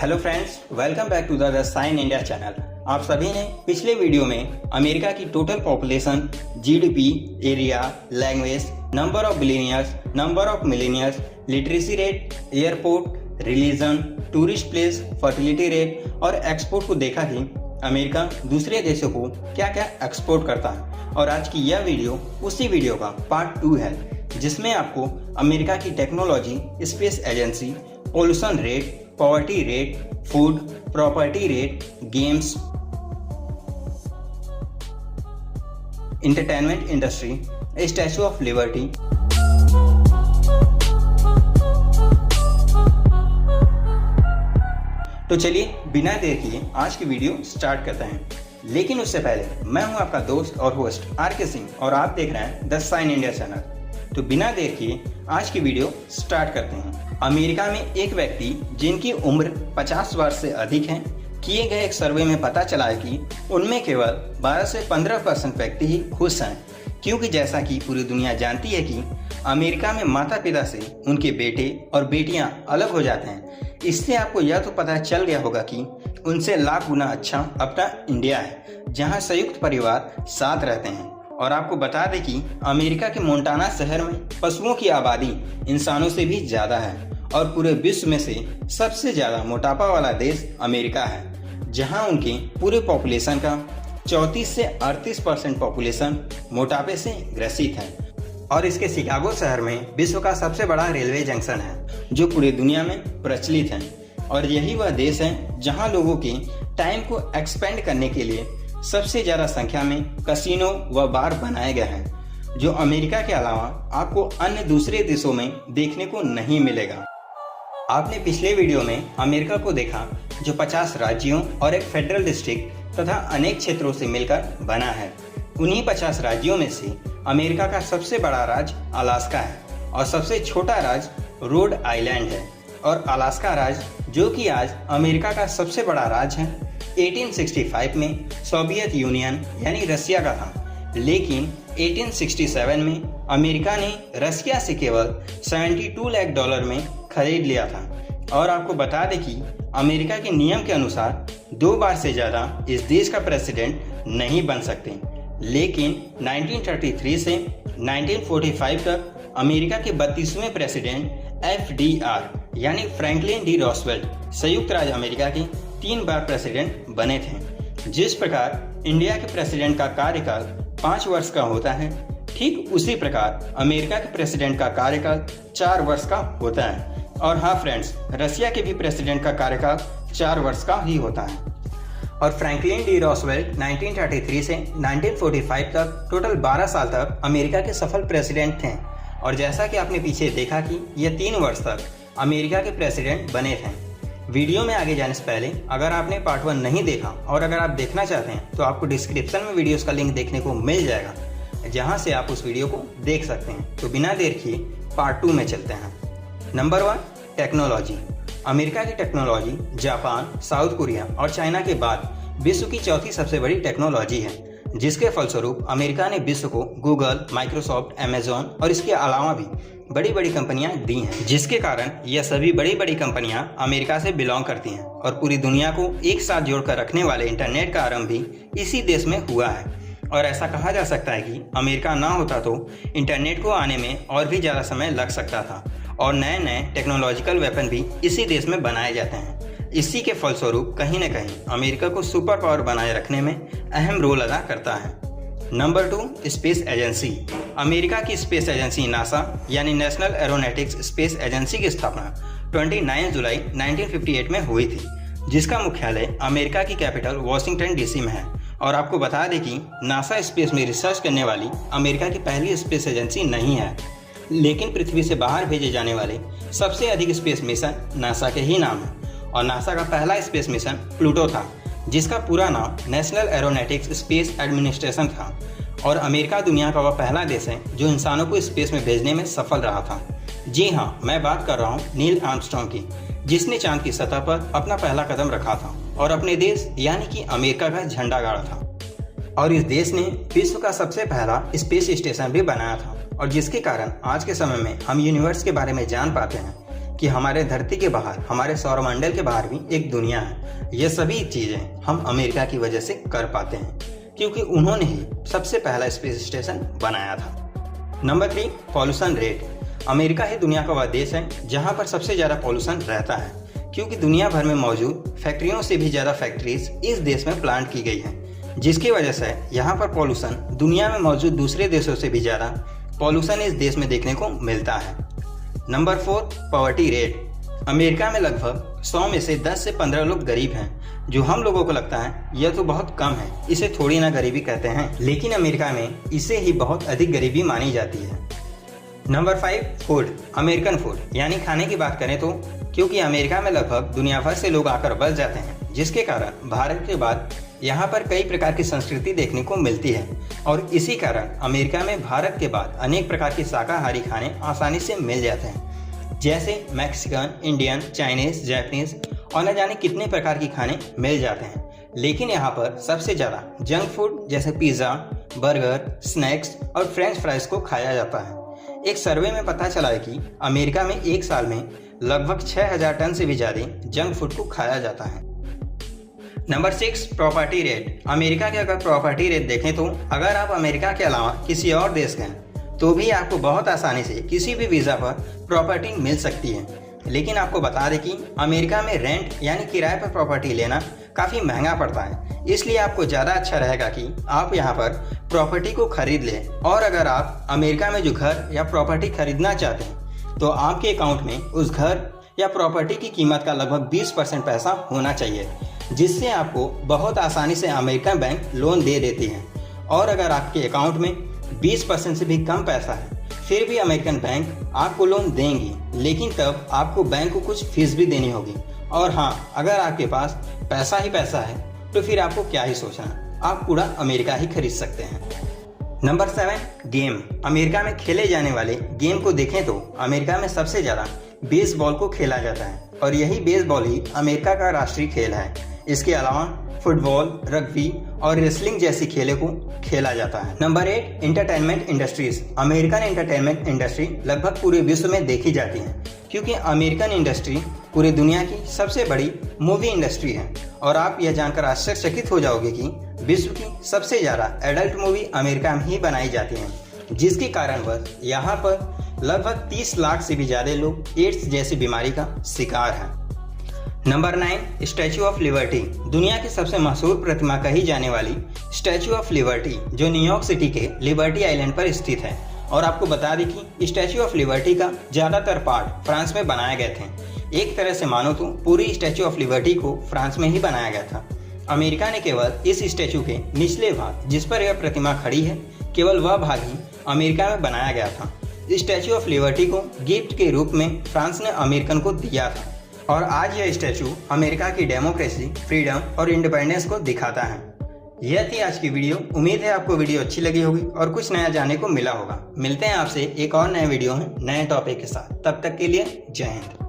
Hello friends, welcome back to the sign India channel. आप सभी ने पिछले वीडियो में अमेरिका की total population, GDP, area, language, number of billionaires, number of millionaires, literacy rate, airport, religion, tourist place, fertility rate और export को देखा कि अमेरिका दूसरे देशों को क्या क्या एक्सपोर्ट करता है। और आज की यह वीडियो उसी वीडियो का पार्ट 2 है, जिसमें आपको अमेरिका की technology, space agency, pollution rate, poverty rate, food, property rate, games, entertainment industry, statue of liberty, तो चलिए बिना देर किए आज की वीडियो स्टार्ट करते हैं। लेकिन उससे पहले मैं हूं आपका दोस्त और होस्ट आर.के. सिंह और आप देख रहे हैं द साइन इंडिया चैनल। तो बिना देर किए आज की वीडियो स्टार्ट करते हैं। अमेरिका में एक व्यक्ति जिनकी उम्र 50 वर्ष से अधिक है, किए गए एक सर्वे में पता चला है कि उनमें केवल 12 से 15% व्यक्ति ही खुश हैं, क्योंकि जैसा कि पूरी दुनिया जानती है कि अमेरिका में माता पिता से उनके बेटे और बेटियां अलग हो जाते हैं। इससे आपको यह तो पता चल गया होगा कि उनसे लाख गुना अच्छा अपना इंडिया है, जहां संयुक्त परिवार साथ रहते हैं। और आपको बता दें कि अमेरिका के मोंटाना शहर में पशुओं की आबादी इंसानों से भी ज़्यादा है और पूरे विश्व में से सबसे ज़्यादा मोटापा वाला देश अमेरिका है, जहां उनके पूरे पॉपुलेशन का 34 से 38% पॉपुलेशन मोटापे से ग्रसित है। और इसके शिकागो शहर में विश्व का सबसे बड़ा रेलवे जंक्शन है, जो पूरी दुनिया में प्रचलित है। और यही वह देश है जहां लोगों के टाइम को एक्सपेंड करने के लिए सबसे ज़्यादा संख्या में कसिनो व बार बनाए गए हैं, जो अमेरिका के अलावा आपको अन्य दूसरे देशों में देखने को नहीं मिलेगा। आपने पिछले वीडियो में अमेरिका को देखा, जो 50 राज्यों और एक फेडरल डिस्ट्रिक्ट तथा अनेक क्षेत्रों से मिलकर बना है। उन्हीं 50 राज्यों में से अमेरिका का सबसे बड़ा राज्य अलास्का है और सबसे छोटा राज्य रोड आइलैंड है। और अलास्का राज्य, जो कि आज अमेरिका का सबसे बड़ा राज्य है, 1865 में सोवियत यूनियन यानी रसिया का था, लेकिन 1867 में अमेरिका ने रसिया से केवल $72 लाख में खरीद लिया था। और आपको बता दें कि अमेरिका के नियम के अनुसार 2 बार से ज़्यादा इस देश का प्रेसिडेंट नहीं बन सकते। लेकिन 1933 से 1945 तक अमेरिका के 32वें प्रेसिडेंट FDR यानी फ्रैंकलिन डी रूजवेल्ट संयुक्त राज्य अमेरिका के 3 बार प्रेसिडेंट बने थे। जिस प्रकार इंडिया के प्रेसिडेंट का कार्यकाल 5 वर्ष का होता है, ठीक उसी प्रकार अमेरिका के प्रेसिडेंट का कार्यकाल 4 वर्ष का होता है। और हाँ फ्रेंड्स, रसिया के भी प्रेसिडेंट का कार्यकाल 4 वर्ष का ही होता है। और फ्रैंकलिन डी रूजवेल्ट 1933 से 1945 तक टोटल 12 साल तक अमेरिका के सफल प्रेसिडेंट थे। और जैसा कि आपने पीछे देखा कि ये 3 वर्ष तक अमेरिका के प्रेसिडेंट बने थे। वीडियो में आगे जाने से पहले अगर आपने पार्ट 1 नहीं देखा और अगर आप देखना चाहते हैं तो आपको डिस्क्रिप्शन में वीडियोस का लिंक देखने को मिल जाएगा, जहां से आप उस वीडियो को देख सकते हैं। तो बिना देर किए पार्ट 2 में चलते हैं। Number 1, technology. अमेरिका की टेक्नोलॉजी जापान, साउथ कोरिया और चाइना के बाद विश्व की चौथी सबसे बड़ी टेक्नोलॉजी है, जिसके फलस्वरूप अमेरिका ने विश्व को गूगल, माइक्रोसॉफ्ट, अमेजॉन और इसके अलावा भी बड़ी बड़ी कंपनियां दी हैं, जिसके कारण यह सभी बड़ी बड़ी कंपनियां अमेरिका से बिलोंग करती हैं। और पूरी दुनिया को एक साथ जोड़कर रखने वाले इंटरनेट का आरंभ भी इसी देश में हुआ है। और ऐसा कहा जा सकता है कि अमेरिका ना होता तो इंटरनेट को आने में और भी ज़्यादा समय लग सकता था और नए नए टेक्नोलॉजिकल वेपन भी इसी देश में बनाए जाते हैं। इसी के फलस्वरूप कहीं न कहीं अमेरिका को सुपर पावर बनाए रखने में अहम रोल अदा करता है। Number 2, space agency. अमेरिका की स्पेस एजेंसी नासा यानी नेशनल एरोनॉटिक्स स्पेस एजेंसी की स्थापना 29 जुलाई 1958 में हुई थी, जिसका मुख्यालय अमेरिका की कैपिटल वाशिंगटन डीसी में है। और आपको बता दें कि नासा स्पेस में रिसर्च करने वाली अमेरिका की पहली स्पेस एजेंसी नहीं है, लेकिन पृथ्वी से बाहर भेजे जाने वाले सबसे अधिक स्पेस मिशन नासा के ही नाम है। और नासा का पहला स्पेस मिशन प्लूटो था, जिसका पूरा नाम नेशनल एरोनॉटिक्स स्पेस एडमिनिस्ट्रेशन था। और अमेरिका दुनिया का वह पहला देश है जो इंसानों को स्पेस में भेजने में सफल रहा था। जी हाँ, मैं बात कर रहा हूँ नील आर्मस्ट्रांग की, जिसने चांद की सतह पर अपना पहला कदम रखा था और अपने देश यानी कि अमेरिका का झंडा गाड़ा था। और इस देश ने विश्व का सबसे पहला स्पेस स्टेशन भी बनाया था, और जिसके कारण आज के समय में हम यूनिवर्स के बारे में जान पाते हैं कि हमारे धरती के बाहर, हमारे सौरमंडल के बाहर भी एक दुनिया है। ये सभी चीज़ें हम अमेरिका की वजह से कर पाते हैं, क्योंकि उन्होंने ही सबसे पहला स्पेस स्टेशन बनाया था। Number 3, pollution rate. अमेरिका ही दुनिया का वह देश है जहाँ पर सबसे ज़्यादा पॉल्यूशन रहता है, क्योंकि दुनिया भर में मौजूद फैक्ट्रियों से भी ज़्यादा फैक्ट्रीज इस देश में प्लांट की गई हैं, जिसकी वजह से यहाँ पर पॉल्यूशन दुनिया में मौजूद दूसरे देशों से भी ज़्यादा पॉल्यूशन इस देश में देखने को मिलता है। Number 4, poverty rate. अमेरिका में लगभग 100 में से 10 से 15 लोग गरीब हैं, जो हम लोगों को लगता है यह तो बहुत कम है, इसे थोड़ी ना गरीबी कहते हैं, लेकिन अमेरिका में इसे ही बहुत अधिक गरीबी मानी जाती है। Number 5, food. अमेरिकन फूड यानी खाने की बात करें तो क्योंकि अमेरिका में लगभग दुनिया भर से लोग आकर बस जाते हैं, जिसके कारण भारत के बाद यहाँ पर कई प्रकार की संस्कृति देखने को मिलती है, और इसी कारण अमेरिका में भारत के बाद अनेक प्रकार के शाकाहारी खाने आसानी से मिल जाते हैं, जैसे मैक्सिकन, इंडियन, चाइनीज, जापानीज और न जाने कितने प्रकार के खाने मिल जाते हैं। लेकिन यहाँ पर सबसे ज़्यादा जंक फूड जैसे पिज़्ज़ा, बर्गर, स्नैक्स और फ्रेंच फ्राइज को खाया जाता है। एक सर्वे में पता चला है कि अमेरिका में एक साल में लगभग 6000 टन से भी ज़्यादा जंक फूड को खाया जाता है। Number 6, property rate. अमेरिका के अगर प्रॉपर्टी रेट देखें तो अगर आप अमेरिका के अलावा किसी और देश गए तो भी आपको बहुत आसानी से किसी भी वीज़ा पर प्रॉपर्टी मिल सकती है, लेकिन आपको बता दें कि अमेरिका में रेंट यानी किराए पर प्रॉपर्टी लेना काफ़ी महंगा पड़ता है, इसलिए आपको ज़्यादा अच्छा रहेगा कि आप यहाँ पर प्रॉपर्टी को खरीद लें। और अगर आप अमेरिका में जो घर या प्रॉपर्टी खरीदना चाहते हैं तो आपके अकाउंट में उस घर या प्रॉपर्टी की कीमत का लगभग 20% पैसा होना चाहिए, जिससे आपको बहुत आसानी से अमेरिकन बैंक लोन दे देती है। और अगर आपके अकाउंट में 20% से भी कम पैसा है फिर भी अमेरिकन बैंक आपको लोन देंगी, लेकिन तब आपको बैंक को कुछ फीस भी देनी होगी। और हाँ, अगर आपके पास पैसा ही पैसा है तो फिर आपको क्या ही सोचना, आप पूरा अमेरिका ही खरीद सकते हैं। Number 7, game. अमेरिका में खेले जाने वाले गेम को देखें तो अमेरिका में सबसे ज़्यादा बेसबॉल को खेला जाता है, और यही बेसबॉल ही अमेरिका का राष्ट्रीय खेल है। इसके अलावा फुटबॉल, रग्बी और रेसलिंग जैसी खेलों को खेला जाता है। Number 8, entertainment industries. American entertainment industry लगभग पूरे विश्व में देखी जाती है, क्योंकि अमेरिकन इंडस्ट्री पूरी दुनिया की सबसे बड़ी मूवी इंडस्ट्री है। और आप यह जानकर आश्चर्यचकित हो जाओगे कि विश्व की सबसे ज़्यादा एडल्ट मूवी अमेरिका में ही बनाई जाती हैं, जिसके कारणवश यहाँ पर लगभग 30 लाख से भी ज़्यादा लोग एड्स जैसी बीमारी का शिकार हैं। Number 9, statue of liberty. दुनिया की सबसे मशहूर प्रतिमा कही जाने वाली स्टैचू ऑफ लिबर्टी जो न्यूयॉर्क सिटी के लिबर्टी आइलैंड पर स्थित है। और आपको बता दें कि स्टैचू ऑफ लिबर्टी का ज़्यादातर पार्ट फ्रांस में बनाए गए थे। एक तरह से मानो तो पूरी स्टैचू ऑफ लिबर्टी को फ्रांस में ही बनाया गया था। अमेरिका ने केवल इस स्टैचू के निचले भाग, जिस पर यह प्रतिमा खड़ी है, केवल वह भाग ही अमेरिका में बनाया गया था। स्टैचू ऑफ लिबर्टी को गिफ्ट के रूप में फ्रांस ने अमेरिकन को दिया था, और आज यह स्टैचू अमेरिका की डेमोक्रेसी, फ्रीडम और इंडिपेंडेंस को दिखाता है। यह थी आज की वीडियो। उम्मीद है आपको वीडियो अच्छी लगी होगी और कुछ नया जानने को मिला होगा। मिलते हैं आपसे एक और नए वीडियो में नए टॉपिक के साथ। तब तक के लिए जय हिंद।